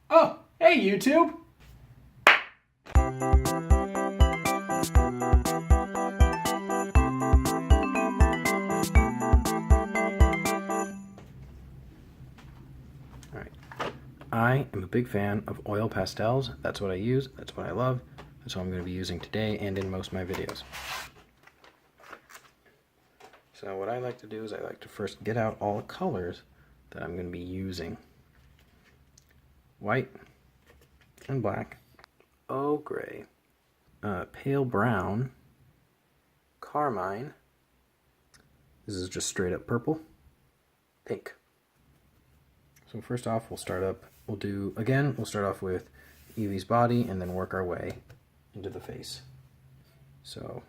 Oh, hey YouTube! Alright, I am a big fan of oil pastels. That's what I use, that's what I love. That's what I'm going to be using today and in most of my videos. So what I like to do is I like to first get out all the colors that I'm going to be using. White and black, gray, pale brown, carmine, this is just straight up purple, pink. So first off, we'll start off with Eevee's body and then work our way into the face. So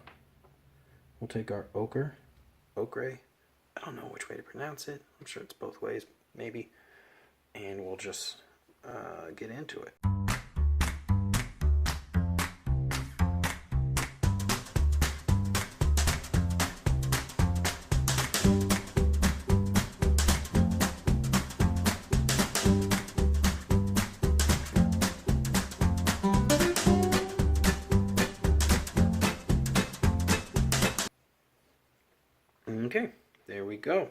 we'll take our ochre, I don't know which way to pronounce it, I'm sure it's both ways, maybe, and we'll just get into it. Okay, there we go.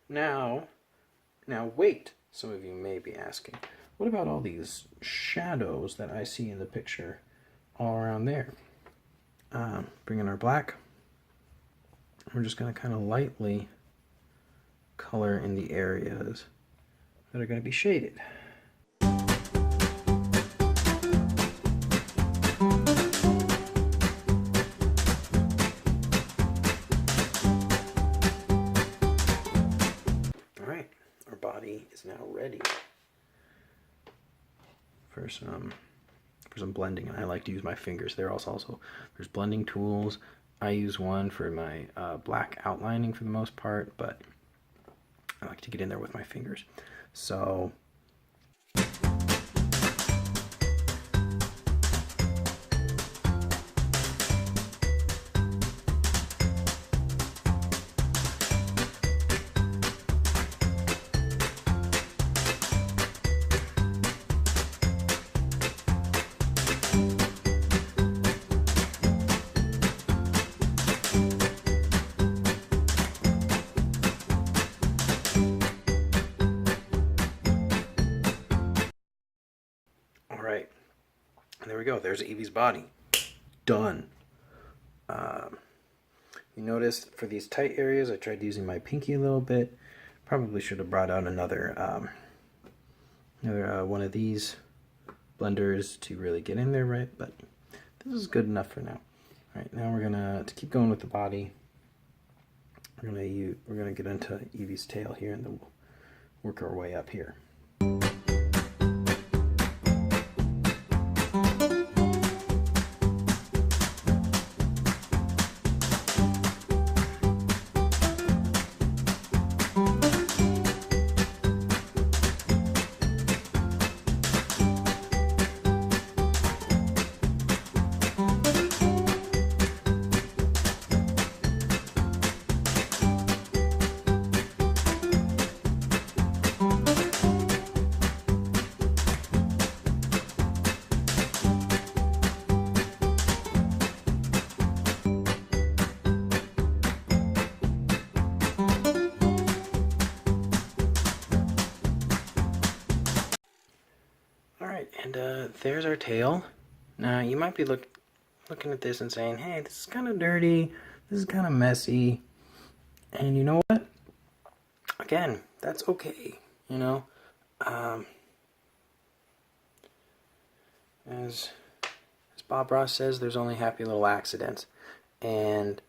Now wait, some of you may be asking, what about all these shadows that I see in the picture all around there? Bring in our black. We're just going to kind of lightly color in the areas that are going to be shaded. Alright, our body is now ready for some blending, and I like to use my fingers. There's blending tools. I use one for my black outlining for the most part, but I like to get in there with my fingers. So alright, there we go. There's Eevee's body. Done. You notice for these tight areas, I tried using my pinky a little bit. Probably should have brought out another one of these blenders to really get in there right, but this is good enough for now. Alright, now we're gonna, to keep going with the body, we're gonna get into Eevee's tail here, and then we'll work our way up here. Alright, and there's our tail. Now, you might be looking at this and saying, hey, this is kind of dirty, this is kind of messy, and you know what? Again, that's okay, you know? As Bob Ross says, there's only happy little accidents, and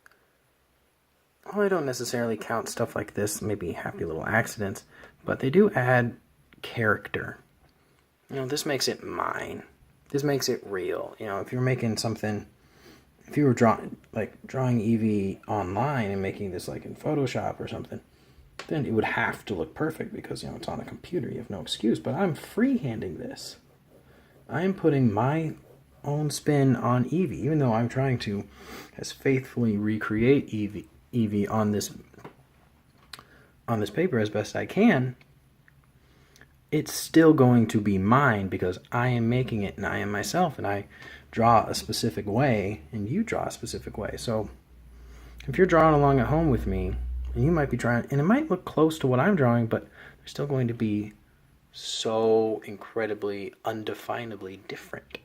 well, I don't necessarily count stuff like this maybe happy little accidents, but they do add character. You know, this makes it mine. This makes it real. You know, if you're making something, if you were drawing Eevee online and making this like in Photoshop or something, then it would have to look perfect because, you know, it's on a computer. You have no excuse. But I'm freehanding this. I am putting my own spin on Eevee, even though I'm trying to as faithfully recreate Eevee on this paper as best I can. it's still going to be mine because I am making it and I am myself and I draw a specific way and you draw a specific way. So if you're drawing along at home with me, and you might be drawing, and it might look close to what I'm drawing, but they're still going to be so incredibly, undefinably different,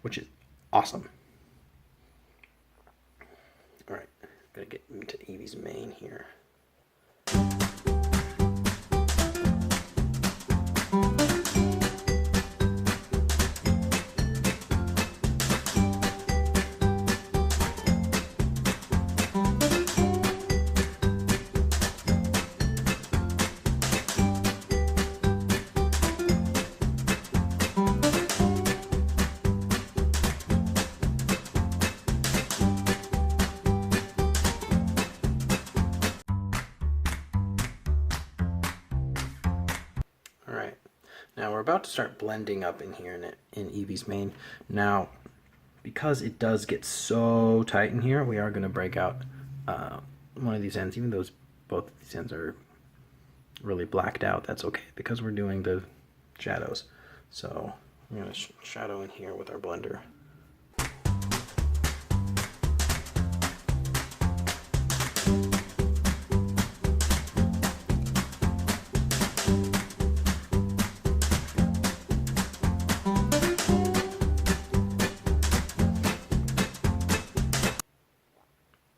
which is awesome. All right, gotta get into Eevee's main here. Alright, now we're about to start blending up in here in Eevee's main. Now, because it does get so tight in here, we are going to break out one of these ends, even though both of these ends are really blacked out. That's okay, because we're doing the shadows. So, we're going to shadow in here with our blender.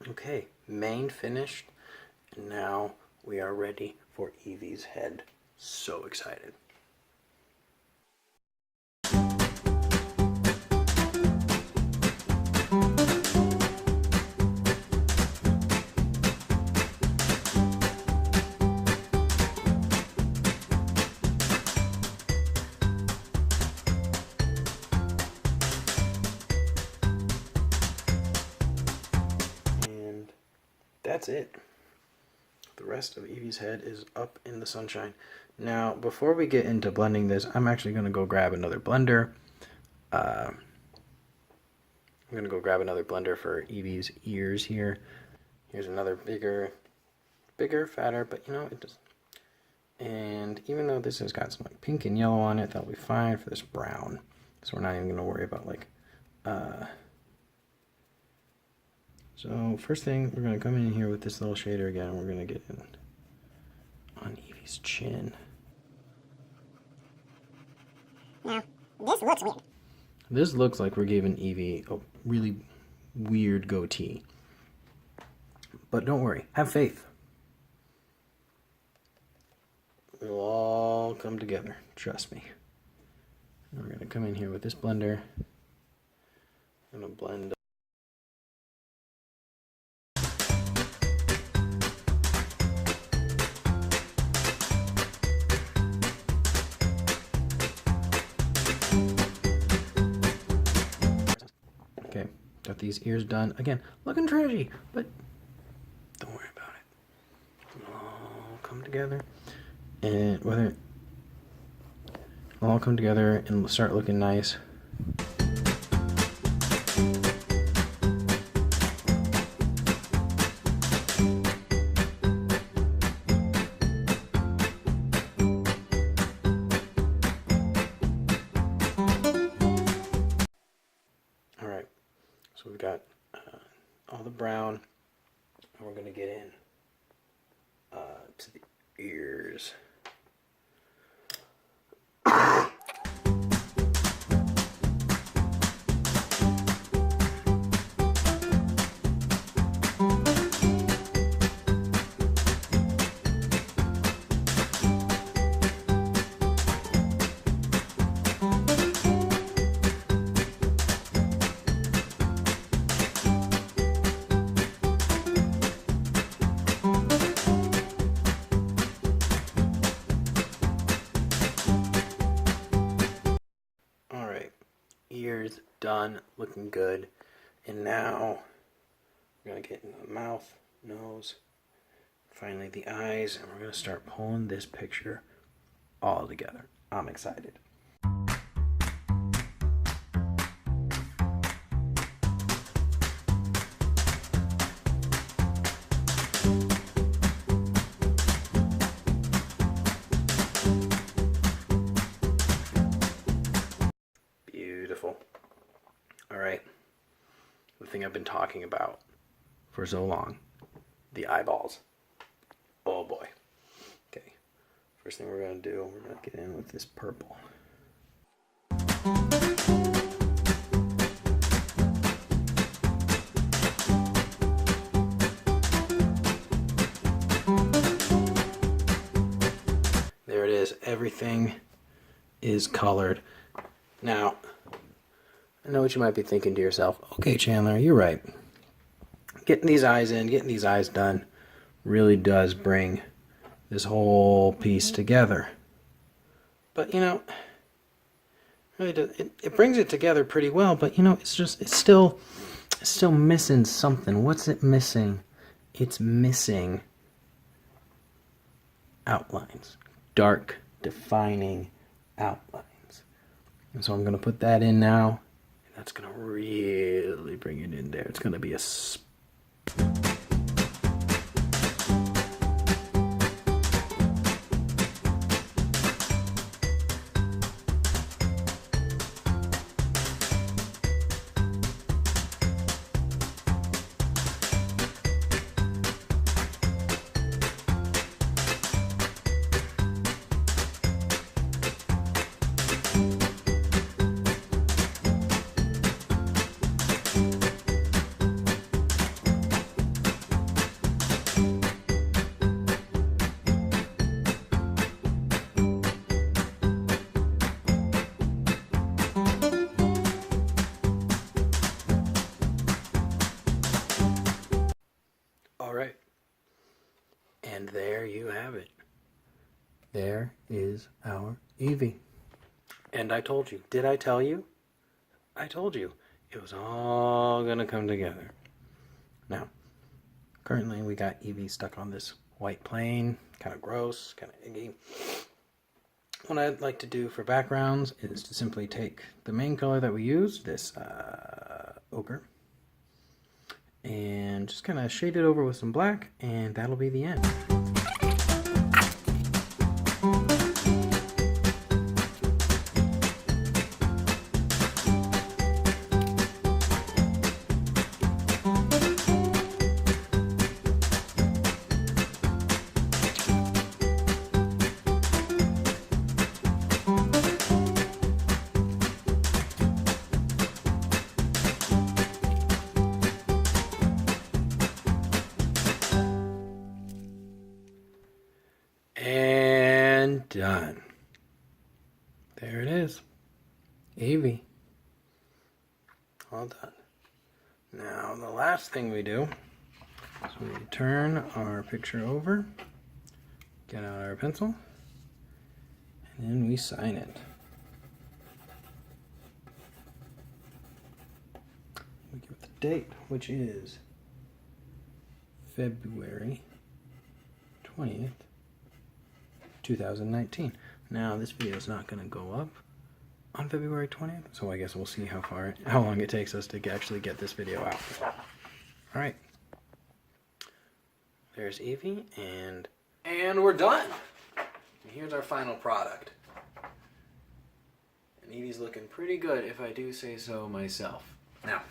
Okay, main finished, and now we are ready for Eevee's head. So excited. That's it. The rest of Eevee's head is up in the sunshine. Now, before we get into blending this, I'm actually going to go grab another blender. I'm going to go grab another blender for Eevee's ears here. Here's another bigger, fatter, but you know, it does. And even though this has got some like pink and yellow on it, that'll be fine for this brown. So we're not even going to worry about like so first thing, we're going to come in here with this little shader again, and we're going to get in on Eevee's chin. Now, this looks weird. This looks like we're giving Eevee a really weird goatee. But don't worry, have faith. It'll all come together, trust me. And we're going to come in here with this blender. I'm going to blend. Okay, got these ears done. Again, looking trashy, but don't worry about it. It'll all come together. And whether it'll all come together and start looking nice. Alright, so we've got all the brown, and we're going to get in to the ears. Ears done, looking good. And now we're going to get into the mouth, nose, finally the eyes, and we're going to start pulling this picture all together. I'm excited. thing I've been talking about for so long. The eyeballs. Oh boy. Okay. First thing we're going to do, we're going to get in with this purple. There it is. Everything is colored. Now, I know what you might be thinking to yourself. Okay, Chandler, you're right. Getting these eyes in, getting these eyes done really does bring this whole piece together. But, you know, really does, it brings it together pretty well, but, you know, it's still missing something. What's it missing? It's missing outlines. Dark, defining outlines. And so I'm going to put that in now. And that's going to really bring it in there. It's going to be a all right. And there you have it. There is our Eevee. And I told you. Did I tell you? I told you. It was all going to come together. Now, currently we got Eevee stuck on this white plane. Kind of gross, kind of iggy. What I'd like to do for backgrounds is to simply take the main color that we use, this ochre, and just kind of shade it over with some black, and that'll be the end. And done. There it is. Eevee. All done. Now the last thing we do is we turn our picture over, get out our pencil, and then we sign it. We give it the date, which is February 20th. 2019. Now this video is not going to go up on February 20th, so I guess we'll see how long it takes us to actually get this video out. All right, there's Eevee, and we're done. And here's our final product. And Eevee's looking pretty good, if I do say so myself. Now,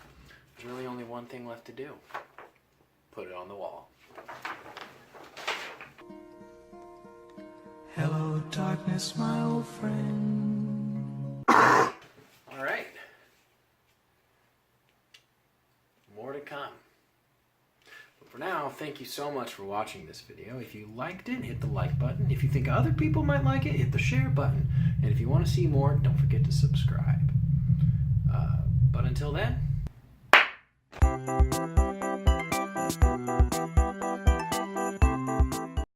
there's really only one thing left to do. Put it on the wall. Hello, darkness, my old friend. All right. More to come. But for now, thank you so much for watching this video. If you liked it, hit the like button. If you think other people might like it, hit the share button. And if you want to see more, don't forget to subscribe. But until then,